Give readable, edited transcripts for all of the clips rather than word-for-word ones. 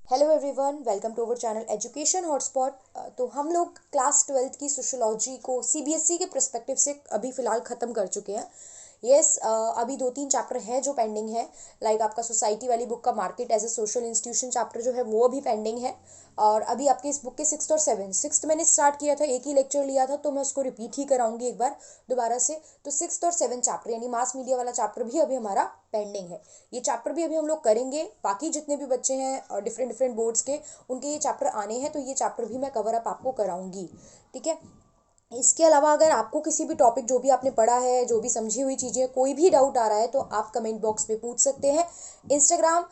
Hello everyone, welcome to our channel education hotspot. तो हम लोग क्लास 12th की सोशियोलॉजी को सीबीएसई के पर्सपेक्टिव से अभी फ़िलहाल ख़त्म कर चुके हैं। यस, अभी दो तीन चैप्टर हैं जो पेंडिंग है। लाइक आपका सोसाइटी वाली बुक का market as a social institution chapter जो है वो अभी पेंडिंग है। और अभी आपके इस बुक के सिक्स और सेवन, सिक्स मैंने स्टार्ट किया था, एक ही लेक्चर लिया था, तो मैं उसको रिपीट ही कराऊंगी एक बार दोबारा से। तो सिक्स और सेवन चैप्टर यानी मास मीडिया वाला चैप्टर भी अभी हमारा पेंडिंग है। ये चैप्टर भी अभी हम लोग करेंगे। बाकी जितने भी बच्चे हैं डिफरेंट डिफरेंट बोर्ड्स के, उनके ये चैप्टर आने हैं, तो ये चैप्टर भी मैं कवर अप आपको कराऊंगी। ठीक है। इसके अलावा अगर आपको किसी भी टॉपिक, जो भी आपने पढ़ा है, जो भी समझी हुई चीज़ें, कोई भी डाउट आ रहा है, तो आप कमेंट बॉक्स में पूछ सकते हैं। इंस्टाग्राम,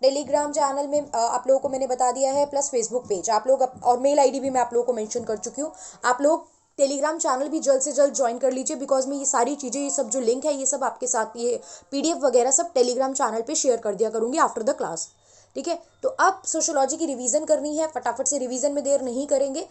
टेलीग्राम चैनल में आप लोगों को मैंने बता दिया है, प्लस फेसबुक पेज आप लोग और मेल आईडी भी मैं आप लोगों को मेंशन कर चुकी हूँ। आप लोग टेलीग्राम चैनल भी जल्द से जल्द ज्वाइन कर लीजिए, बिकॉज मैं ये सारी चीज़ें, ये सब जो लिंक है, ये सब आपके साथ, ये पीडीएफ वगैरह सब टेलीग्राम चैनल पे शेयर कर दिया करूँगी आफ्टर द क्लास। ठीक है। तो अब सोशियोलॉजी की रिवीजन करनी है, फटाफट से रिवीजन में देर नहीं करेंगे।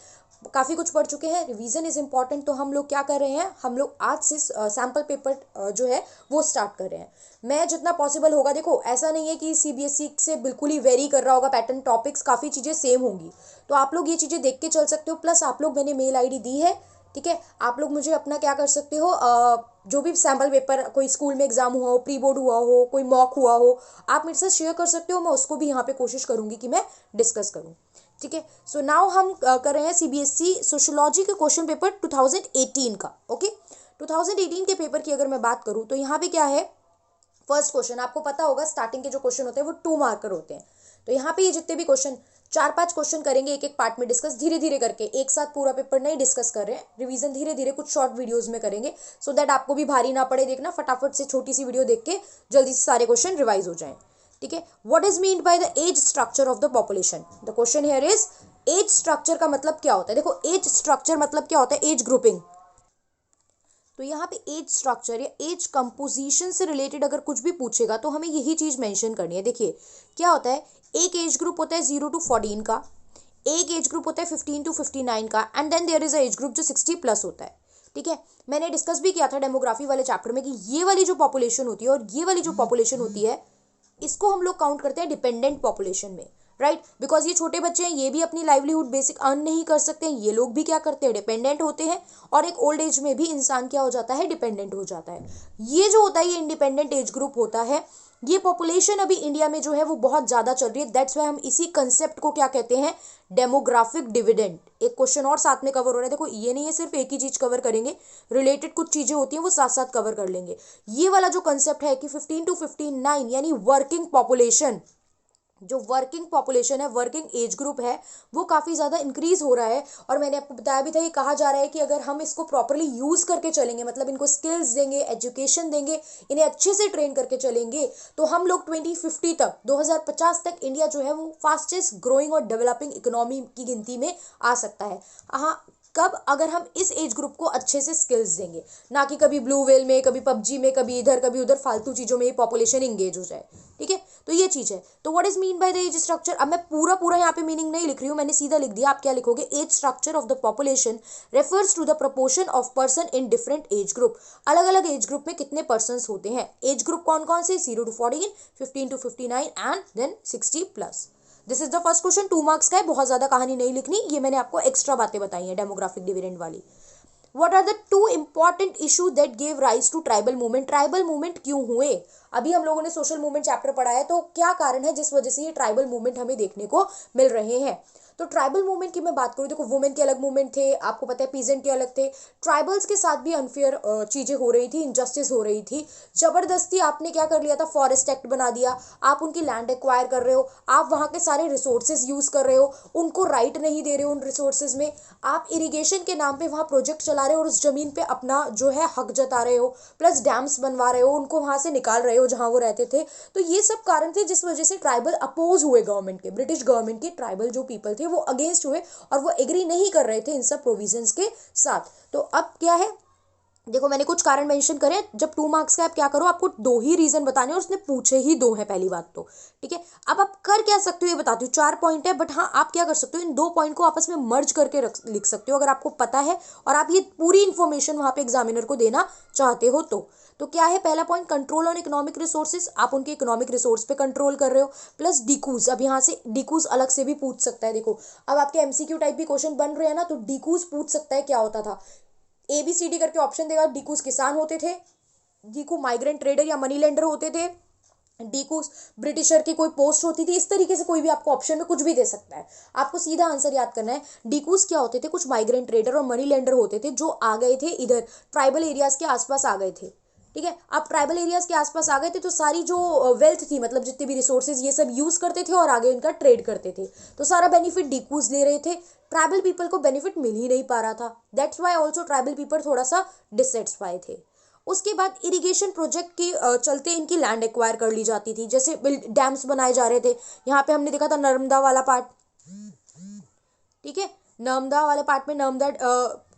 काफ़ी कुछ पढ़ चुके हैं, रिवीजन इज़ इम्पॉर्टेंट। तो हम लोग क्या कर रहे हैं, हम लोग आज से सैम्पल पेपर जो है वो स्टार्ट कर रहे हैं। मैं जितना पॉसिबल होगा, देखो ऐसा नहीं है कि सीबीएसई से बिल्कुल ही वेरी कर रहा होगा पैटर्न, टॉपिक्स काफ़ी चीज़ें सेम होंगी, तो आप लोग ये चीज़ें देख के चल सकते हो। प्लस आप लोग, मैंने मेल आईडी दी है, ठीक है, आप लोग मुझे अपना क्या कर सकते हो, जो भी सैम्पल पेपर, कोई स्कूल में एग्जाम हुआ हो, प्री बोर्ड हुआ हो, कोई मॉक हुआ हो, आप मेरे साथ शेयर कर सकते हो। मैं उसको भी यहाँ पे कोशिश करूँगी कि मैं डिस्कस करूँ। ठीक है। सो नाउ हम कर रहे हैं सीबीएसई सोशियोलॉजी के क्वेश्चन पेपर 2018 का। ओके। 2018 के पेपर की अगर मैं बात करूँ तो यहाँ पे क्या है, फर्स्ट क्वेश्चन आपको पता होगा, स्टार्टिंग के जो क्वेश्चन होते हैं वो 2 मार्कर होते हैं। तो यहाँ पे ये जितने भी क्वेश्चन, 4-5 क्वेश्चन करेंगे एक एक पार्ट में डिस्कस, धीरे धीरे करके, एक साथ पूरा पेपर नहीं डिस्कस कर रहे हैं, रिवीजन धीरे धीरे कुछ शॉर्ट वीडियोस में करेंगे, सो दैट आपको भी भारी ना पड़े देखना, फटाफट से छोटी सी वीडियो देख के जल्दी से सारे क्वेश्चन रिवाइज हो जाएं। ठीक है। What is mean by the age structure of the population? The question here is, age structure का मतलब क्या होता है? देखो, एज स्ट्रक्चर मतलब क्या होता है, एज ग्रुपिंग। तो यहाँ पे एज स्ट्रक्चर या एज कंपोजिशन से रिलेटेड अगर कुछ भी पूछेगा तो हमें यही चीज़ मेंशन करनी है। देखिए क्या होता है, एक एज ग्रुप होता है 0 to 14 का, एक एज ग्रुप होता है 15 to 59 का, and then there is a age group जो 60+ होता है। ठीक है। मैंने डिस्कस भी किया था डेमोग्राफी वाले चैप्टर में कि ये वाली जो पॉपुलेशन होती है और ये वाली जो पॉपुलेशन होती है, इसको हम लोग काउंट करते हैं डिपेंडेंट पॉपुलेशन में। राइट, बिकॉज ये छोटे बच्चे हैं, ये भी अपनी लाइवलीहुड बेसिक अर्न नहीं कर सकते हैं, ये लोग भी क्या करते हैं, डिपेंडेंट होते हैं। और एक ओल्ड एज में भी इंसान क्या हो जाता है, डिपेंडेंट हो जाता है। ये जो होता है, ये इंडिपेंडेंट एज ग्रुप होता है। ये पॉपुलेशन अभी इंडिया में जो है वो बहुत ज़्यादा चल रही है, दैट्स वाई हम इसी कंसेप्ट को क्या कहते हैं, डेमोग्राफिक डिविडेंड। एक क्वेश्चन और साथ में कवर हो रहा है, देखो ये नहीं है सिर्फ एक ही चीज कवर करेंगे, रिलेटेड कुछ चीजें होती हैं वो साथ साथ कवर कर लेंगे। ये वाला जो कंसेप्ट है कि 15 to 59 यानी वर्किंग पॉपुलेशन, जो वर्किंग पॉपुलेशन है, वर्किंग एज ग्रुप है, वो काफ़ी ज़्यादा इंक्रीज हो रहा है। और मैंने आपको बताया भी था, ये कहा जा रहा है कि अगर हम इसको प्रॉपरली यूज़ करके चलेंगे, मतलब इनको स्किल्स देंगे, एजुकेशन देंगे, इन्हें अच्छे से ट्रेन करके चलेंगे, तो हम लोग 2050 तक, 2050 तक इंडिया जो है वो फास्टेस्ट ग्रोइंग और डेवलपिंग इकोनॉमी की गिनती में आ सकता है। हाँ, कब, अगर हम इस एज ग्रुप को अच्छे से स्किल्स देंगे, ना कि कभी ब्लू वेल में, कभी पबजी में, कभी इधर कभी उधर फालतू चीज़ों में ये पॉपुलेशन इंगेज हो जाए। ठीक है। तो ये चीज़ है। तो what is mean by the age structure, अब मैं पूरा पूरा यहाँ पे मीनिंग नहीं लिख रही हूँ, मैंने सीधा लिख दिया। आप क्या लिखोगे, age structure of the population refers to the proportion of person in different age group. अलग अलग एज ग्रुप में कितने पर्सन होते हैं, एज ग्रुप कौन कौन से, 0 to 14, 15 to 59 and then 60+। This is the first question, 2 marks का है, बहुत ज्यादा कहानी नहीं लिखनी, ये मैंने आपको एक्स्ट्रा बातें बताई हैं डेमोग्राफिक डिविडेंड वाली। What are the two important issue that gave rise to tribal movement? Tribal movement क्यों हुए? अभी हम लोगों ने सोशल मूवमेंट चैप्टर पढ़ा है, तो क्या कारण है जिस वजह से ये ट्राइबल मूवमेंट हमें देखने को मिल रहे हैं? तो ट्राइबल मूवमेंट की मैं बात करूँ, देखो वुमेन के अलग मूवमेंट थे, आपको पता है पीजेंट के अलग थे, ट्राइबल्स के साथ भी अनफेयर चीज़ें हो रही थी, इनजस्टिस हो रही थी। जबरदस्ती आपने क्या कर लिया था, फॉरेस्ट एक्ट बना दिया, आप उनकी लैंड एक्वायर कर रहे हो, आप वहाँ के सारे रिसोर्सेज यूज़ कर रहे हो, उनको राइट नहीं दे रहे हो उन रिसोर्सेज में, आप इरिगेशन के नाम पे वहाँ प्रोजेक्ट चला रहे हो और उस जमीन पे अपना जो है हक जता रहे हो, प्लस डैम्स बनवा रहे हो, उनको वहाँ से निकाल रहे हो जहाँ वो रहते थे। तो ये सब कारण थे जिस वजह से ट्राइबल अपोज हुए गवर्नमेंट के, ब्रिटिश गवर्नमेंट के, ट्राइबल जो पीपल थे वो अगेंस्ट हुए और वो एग्री नहीं कर रहे थे इन सब प्रोविजंस के साथ। तो अब क्या है, देखो मैंने कुछ कारण मेंशन करे, जब 2 मार्क्स का आप क्या करो, आपको 2 ही रीजन बताने और उसने पूछे ही 2 है पहली बात तो, ठीक है। अब आप कर क्या सकते हो ये बताती हूँ, 4 पॉइंट है, बट हाँ आप क्या कर सकते हो, इन 2 पॉइंट को आपस में मर्ज करके लिख सकते हो अगर आपको पता है और आप ये पूरी इन्फॉर्मेशन वहां पे एग्जामिनर को देना चाहते हो तो क्या है पहला point, control on economic resources, आप उनके इकोनॉमिक रिसोर्स पे कंट्रोल कर रहे हो, प्लस डिकूज, अब यहाँ से डिकूज अलग से भी पूछ सकता है। देखो अब आपके एमसीक्यू टाइप भी क्वेश्चन बन रहे हैं ना, तो डिकूज पूछ सकता है क्या होता था, ABCD करके ऑप्शन देगा, डीकूस किसान होते थे, डीकू माइग्रेंट ट्रेडर या मनी लेंडर होते थे, डीकूस ब्रिटिशर की कोई पोस्ट होती थी, इस तरीके से कोई भी आपको ऑप्शन में कुछ भी दे सकता है। आपको सीधा आंसर याद करना है, डीकूस क्या होते थे, कुछ माइग्रेंट ट्रेडर और मनी लेंडर होते थे जो आ गए थे इधर ट्राइबल एरियाज के आसपास आ गए थे, ठीक है। आप ट्राइबल एरियाज के आसपास आ गए थे तो सारी जो वेल्थ थी, मतलब जितने भी रिसोर्सेज ये सब यूज करते थे और आगे इनका ट्रेड करते थे, तो सारा बेनिफिट डीकूज ले रहे थे, ट्राइबल पीपल को बेनिफिट मिल ही नहीं पा रहा था, that's why also tribal people थोड़ा सा डिससेटिस्फाई थे। उसके बाद इरिगेशन प्रोजेक्ट के चलते इनकी लैंड एक्वायर कर ली जाती थी, जैसे डैम्स बनाए जा रहे थे, यहाँ पे हमने देखा था नर्मदा वाला पार्ट, ठीक है, नर्मदा वाले पार्ट में नर्मदा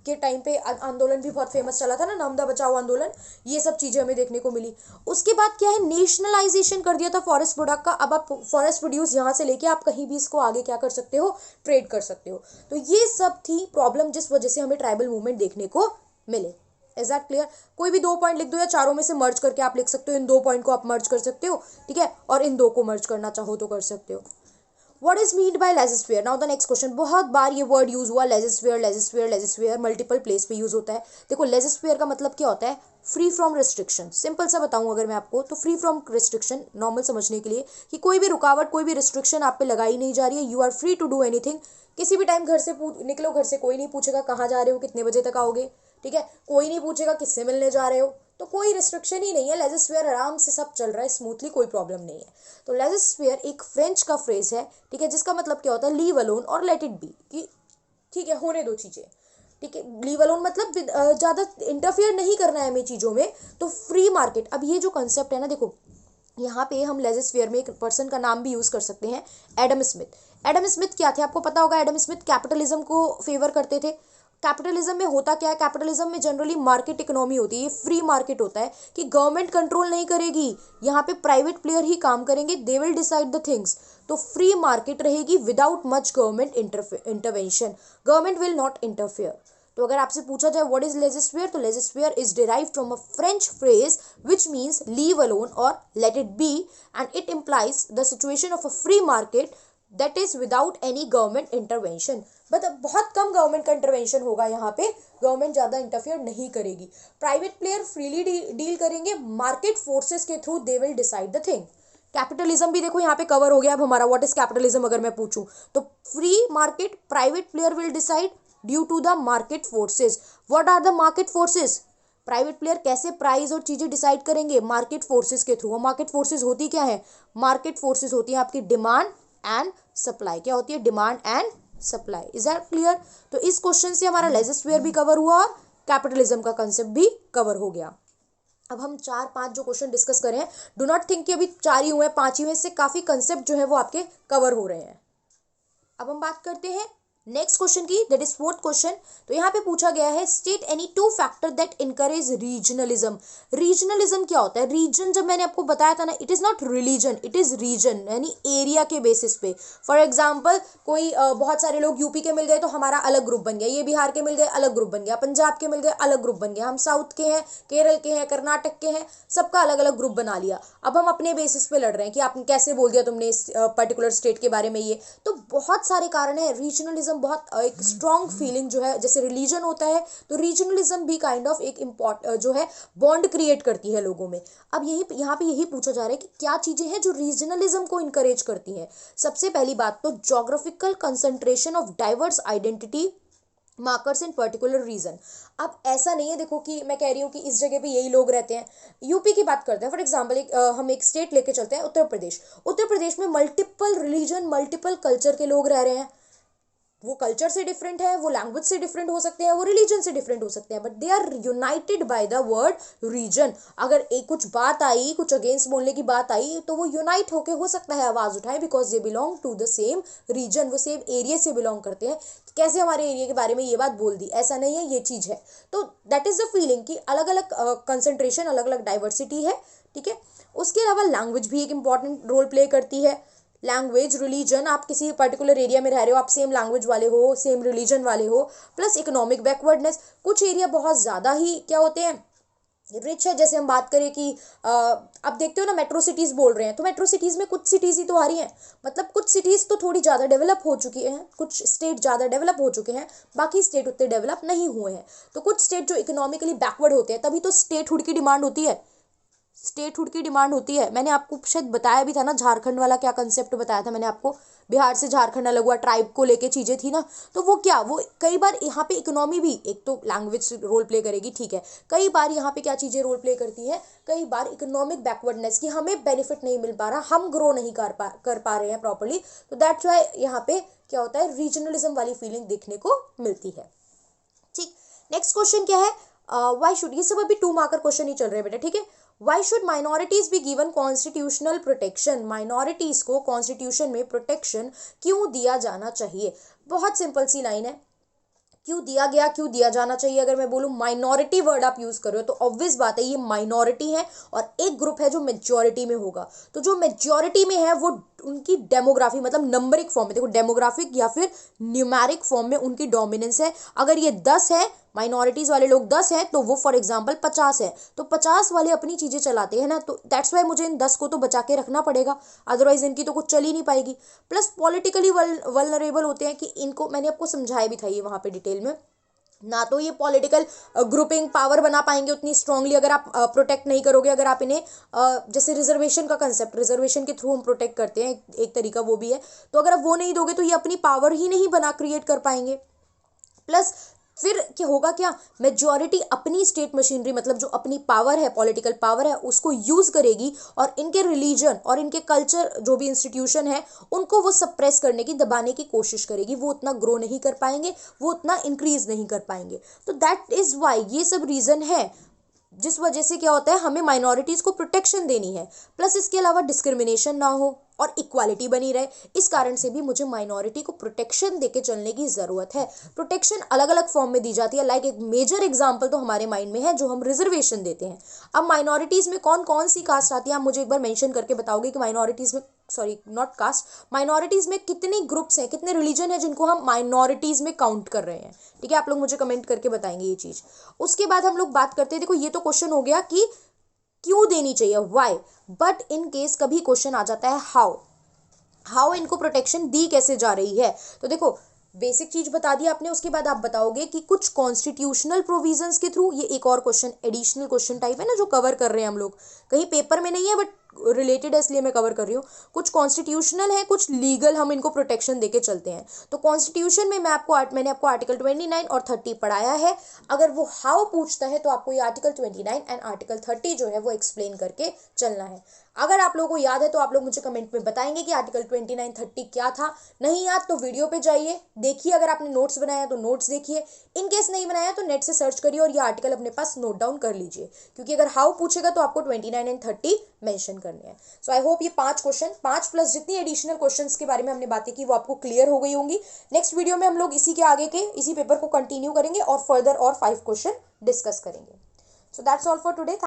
के टाइम पे आंदोलन भी बहुत फेमस चला था ना, नर्मदा बचाओ आंदोलन, ये सब चीजें हमें देखने को मिली। उसके बाद क्या है, नेशनलाइजेशन कर दिया था फॉरेस्ट प्रोडक्ट का, अब आप फॉरेस्ट प्रोड्यूस यहाँ से लेके आप कहीं भी इसको आगे क्या कर सकते हो, ट्रेड कर सकते हो। तो ये सब थी प्रॉब्लम जिस वजह से हमें ट्राइबल मूवमेंट देखने को मिले। Is that clear? कोई भी 2 पॉइंट लिख दो या चारों में से मर्ज करके आप लिख सकते हो, इन 2 पॉइंट को आप मर्ज कर सकते हो, ठीक है, और इन 2 को मर्ज करना चाहो तो कर सकते हो। What is meant by laissez faire? Now the next question, बहुत बार ये वर्ड यूज हुआ, laissez faire laissez faire laissez faire, multiple place पे यूज होता है। देखो लेजिस्फेयर का मतलब क्या होता है, फ्री फ्रॉम रिस्ट्रिक्शन। सिंपल सा बताऊं अगर मैं आपको, तो फ्री फ्रॉम रिस्ट्रिक्शन नॉर्मल समझने के लिए कि कोई भी रुकावट, कोई भी रिस्ट्रिक्शन आप पे लगाई नहीं जा रही है, you are free to do anything. किसी भी टाइम घर से निकलो, घर से कोई नहीं पूछेगा कहाँ जा रहे हो, कितने बजे तक आओगे, ठीक है, कोई नहीं पूछेगा किससे मिलने जा रहे हो, तो कोई रिस्ट्रिक्शन ही नहीं है, लेजिस्फेयर आराम से सब चल रहा है स्मूथली, कोई प्रॉब्लम नहीं है। तो लेजिस्फेयर एक फ्रेंच का फ्रेज है, ठीक है, जिसका मतलब क्या होता है, लीव अलोन और लेट इट बी, कि ठीक है होने दो चीजें, ठीक है, लीव अलोन मतलब ज्यादा इंटरफेयर नहीं करना है हमें चीजों में। तो फ्री मार्केट, अब ये जो कंसेप्ट है ना, देखो यहाँ पे हम लेजिस्फेयर में एक पर्सन का नाम भी यूज कर सकते हैं, एडम स्मिथ। एडम स्मिथ क्या थे आपको पता होगा, एडम स्मिथ कैपिटलिज्म को फेवर करते थे। कैपिटलिज्म में होता क्या है, कैपिटलिज्म में जनरली मार्केट इकोनॉमी होती है, ये फ्री मार्केट होता है कि गवर्नमेंट कंट्रोल नहीं करेगी, यहाँ पे प्राइवेट प्लेयर ही काम करेंगे, they will decide the things. तो फ्री मार्केट रहेगी without much government intervention, government will not interfere. तो अगर आपसे पूछा जाए व्हाट इज लेजिस्फेयर, तो laissez faire is derive from a French phrase which means leave alone और let it be, and it implies the situation of a free market that is without any government intervention. मतलब बहुत कम government का intervention होगा, यहाँ पे government ज़्यादा interfere नहीं करेगी, प्राइवेट प्लेयर फ्रीली डील करेंगे, मार्केट फोर्सेस के through they will decide the thing. Capitalism भी देखो यहाँ पे कवर हो गया। अब हमारा व्हाट इज कैपिटलिज्म अगर मैं पूछूं, तो free market, private player will decide due to the market forces. What are the market forces? Private player कैसे प्राइस और चीजें डिसाइड करेंगे, मार्केट फोर्सेज के थ्रू। और मार्केट फोर्सेज होती क्या है, मार्केट फोर्सेज होती है आपकी डिमांड एंड सप्लाई। क्या होती है, demand and supply. Is that clear? तो इस क्वेश्चन से हमारा लेजिस्फेयर भी कवर हुआ और कैपिटलिज्म का कंसेप्ट भी कवर हो गया। अब हम 4-5 जो क्वेश्चन डिस्कस करें, डू नॉट थिंक कि अभी 4 ही हुए, 5 ही हुए, इससे काफी कंसेप्ट जो है वो आपके कवर हो रहे हैं। अब हम बात करते हैं नेक्स्ट क्वेश्चन की, दैट इज 4th क्वेश्चन। तो यहाँ पे पूछा गया है, state any 2 factor that encourage regionalism. Regionalism क्या होता है? रीजन जब मैंने आपको बताया था ना, it is not religion, it is region, यानी एरिया के बेसिस पे। फॉर एग्जाम्पल कोई बहुत सारे लोग यूपी के मिल गए तो हमारा अलग ग्रुप बन गया, ये बिहार के मिल गए अलग ग्रुप बन गया, पंजाब के मिल गए अलग ग्रुप बन गया, हम साउथ के हैं, केरल के हैं, कर्नाटक के हैं, सबका अलग अलग ग्रुप बना लिया। अब हम अपने बेसिस पे लड़ रहे हैं कि आपने कैसे बोल दिया तुमने इस पर्टिकुलर स्टेट के बारे में। ये तो बहुत सारे कारण है। रीजनलिज्म बहुत एक स्ट्रॉन्ग फीलिंग जो है, जैसे रिलीजन होता है तो रीजनलिज्म भी काइंड ऑफ एक जो है बॉन्ड क्रिएट करती है लोगों में। अब यहाँ पे यही पूछा जा रहा है कि क्या चीजें हैं जो रीजनलिज्म को इनकरेज करती हैं। सबसे पहली बात तो geographical concentration of diverse identity markers in particular region. अब ऐसा नहीं है, देखो कि मैं कह रही हूँ कि इस जगह पे यही लोग रहते हैं। यूपी की बात करते हैं फॉर एग्जांपल, हम एक स्टेट लेके चलते हैं उत्तर प्रदेश। उत्तर प्रदेश में मल्टीपल रिलीजन, मल्टीपल कल्चर के लोग रह रहे हैं, वो कल्चर से डिफरेंट है, वो लैंग्वेज से डिफरेंट हो सकते हैं, वो रिलीजन से डिफरेंट हो सकते हैं, but they are united by the word region. अगर एक कुछ बात आई, कुछ अगेंस्ट बोलने की बात आई, तो वो यूनाइट होके हो सकता है आवाज उठाए, because they belong to the same region, वो सेम एरिया से बिलोंग करते हैं। कैसे हमारे एरिया के बारे में ये बात बोल दी, ऐसा नहीं है, ये चीज है। तो दैट इज द फीलिंग कि अलग अलग कंसंट्रेशन, अलग अलग डाइवर्सिटी है, ठीक है। उसके अलावा लैंग्वेज भी एक इंपॉर्टेंट रोल प्ले करती है। लैंग्वेज, रिलीजन, आप किसी पर्टिकुलर एरिया में रह रहे हो, आप सेम लैंग्वेज वाले हो, सेम रिलीजन वाले हो, प्लस इकोनॉमिक बैकवर्डनेस। कुछ एरिया बहुत ज़्यादा ही क्या होते हैं, रिच है। जैसे हम बात करें कि आप देखते हो ना, मेट्रो सिटीज़ बोल रहे हैं, तो मेट्रो सिटीज़ में कुछ सिटीज़ ही तो आ रही हैं, मतलब कुछ सिटीज़ तो थोड़ी ज़्यादा डेवलप हो चुकी हैं, कुछ स्टेट ज़्यादा डेवलप हो चुके हैं, बाकी स्टेट उतने डेवलप नहीं हुए हैं। तो कुछ स्टेट जो इकोनॉमिकली बैकवर्ड होते हैं, तभी तो स्टेटहुड की डिमांड होती है, स्टेटहुड की डिमांड होती है। मैंने आपको शायद बताया भी था ना, झारखंड वाला क्या कंसेप्ट बताया था मैंने आपको, बिहार से झारखंड अलग हुआ, ट्राइब को लेके चीज़ें थी ना। तो वो क्या, वो कई बार यहाँ पे इकोनॉमी भी, एक तो लैंग्वेज रोल प्ले करेगी, ठीक है, कई बार यहाँ पे क्या चीज़ें रोल प्ले करती है, कई बार इकोनॉमिक बैकवर्डनेस की हमें बेनिफिट नहीं मिल पा रहा, हम ग्रो नहीं कर पा रहे हैं प्रॉपरली। तो दैट्स वाई यहाँ पे क्या होता है, रीजनलिज्म वाली फीलिंग देखने को मिलती है। ठीक, नेक्स्ट क्वेश्चन क्या है, वाई शुड, ये सब अभी 2 मार्कर क्वेश्चन ही चल रहे हैं बेटा, ठीक है। Why should minorities be given constitutional protection, minorities को कॉन्स्टिट्यूशन में प्रोटेक्शन क्यों दिया जाना चाहिए। बहुत सिंपल सी लाइन है, क्यों दिया गया, क्यों दिया जाना चाहिए। अगर मैं बोलूँ माइनॉरिटी वर्ड आप यूज कर रहे हो, तो ऑब्वियस बात है ये माइनॉरिटी है, और एक ग्रुप है जो मेजॉरिटी में होगा। तो जो मेजॉरिटी में है वो उनकी डेमोग्राफी, मतलब नंबरिक फॉर्म में, देखो डेमोग्राफिक या फिर न्यूमेरिक फॉर्म में उनकी डोमिनेंस है। अगर ये 10 है, माइनॉरिटीज वाले लोग 10 हैं, तो वो फॉर एग्जाम्पल 50 है, तो 50 वाले अपनी चीजें चलाते हैं ना, तो दैट्स वाई मुझे इन 10 को तो बचा के रखना पड़ेगा, अदरवाइज इनकी तो कुछ चल ही नहीं पाएगी। प्लस पॉलिटिकली वल्नरेबल होते हैं, कि इनको मैंने आपको समझाया भी था ये वहां पे डिटेल में ना, तो ये पॉलिटिकल ग्रुपिंग पावर बना पाएंगे उतनी स्ट्रांगली अगर आप प्रोटेक्ट नहीं करोगे, अगर आप इन्हें जैसे रिजर्वेशन का कंसेप्ट, रिजर्वेशन के थ्रू हम प्रोटेक्ट करते हैं, एक तरीका वो भी है, तो अगर आप वो नहीं दोगे तो ये अपनी पावर ही नहीं बना क्रिएट कर पाएंगे। प्लस फिर क्या होगा, क्या मेजॉरिटी अपनी स्टेट मशीनरी, मतलब जो अपनी पावर है, पॉलिटिकल पावर है, उसको यूज करेगी, और इनके रिलीजन और इनके कल्चर जो भी इंस्टीट्यूशन है उनको वो सप्रेस करने की, दबाने की कोशिश करेगी, वो उतना ग्रो नहीं कर पाएंगे, वो उतना इंक्रीज नहीं कर पाएंगे। तो दैट इज वाई ये सब रीजन है जिस वजह से क्या होता है, हमें माइनॉरिटीज को प्रोटेक्शन देनी है। प्लस इसके अलावा डिस्क्रिमिनेशन ना हो और इक्वालिटी बनी रहे, इस कारण से भी मुझे माइनॉरिटी को प्रोटेक्शन देके चलने की ज़रूरत है। प्रोटेक्शन अलग अलग फॉर्म में दी जाती है, लाइक एक मेजर एग्जांपल तो हमारे माइंड में है जो हम रिजर्वेशन देते हैं। अब माइनॉरिटीज़ में कौन कौन सी कास्ट आती है, आप मुझे एक बार मेंशन करके बताओगे कि माइनॉरिटीज़ में, सॉरी नॉट कास्ट, माइनॉरिटीज़ में कितने ग्रुप्स हैं, कितने रिलीजन है जिनको हम माइनॉरिटीज़ में काउंट कर रहे हैं, ठीक है। आप लोग मुझे कमेंट करके बताएंगे ये चीज़। उसके बाद हम लोग बात करते हैं, देखो ये तो क्वेश्चन हो गया कि क्यों देनी चाहिए, वाई, बट इन केस कभी क्वेश्चन आ जाता है हाउ, हाउ इनको प्रोटेक्शन दी कैसे जा रही है। तो देखो बेसिक चीज बता दी आपने, उसके बाद आप बताओगे कि कुछ कॉन्स्टिट्यूशनल प्रोविजंस के थ्रू, ये एक और क्वेश्चन एडिशनल क्वेश्चन टाइप है ना जो कवर कर रहे हैं हम लोग, कहीं पेपर में नहीं है बट रिलेटेड है इसलिए मैं कवर कर रही हूँ। कुछ कॉन्स्टिट्यूशनल है, कुछ लीगल, हम इनको प्रोटेक्शन देके चलते हैं। तो कॉन्स्टिट्यूशन में मैंने आपको आर्टिकल 29 और 30 पढ़ाया है। अगर वो हाउ पूछता है तो आपको ये आर्टिकल 29 एंड आर्टिकल 30 जो है वो एक्सप्लेन करके चलना है। अगर आप लोगों को याद है तो आप लोग मुझे कमेंट में बताएंगे कि आर्टिकल 29 30 क्या था। नहीं याद तो वीडियो पे जाइए देखिए, अगर आपने नोट्स बनाया तो नोट्स देखिए, इन केस नहीं बनाया तो नेट से सर्च करिए और ये आर्टिकल अपने पास नोट डाउन कर लीजिए, क्योंकि अगर हाउ पूछेगा तो आपको 29 एंड 30 मेंशन करने हैं। सो आई होप ये 5 क्वेश्चन, 5 प्लस जितनी एडिशनल क्वेश्चंस के बारे में हमने बातें की वो आपको क्लियर हो गई होंगी। नेक्स्ट वीडियो में हम लोग इसी के आगे के इसी पेपर को कंटिन्यू करेंगे और फर्दर और 5 क्वेश्चन डिस्कस करेंगे। So that's all for today.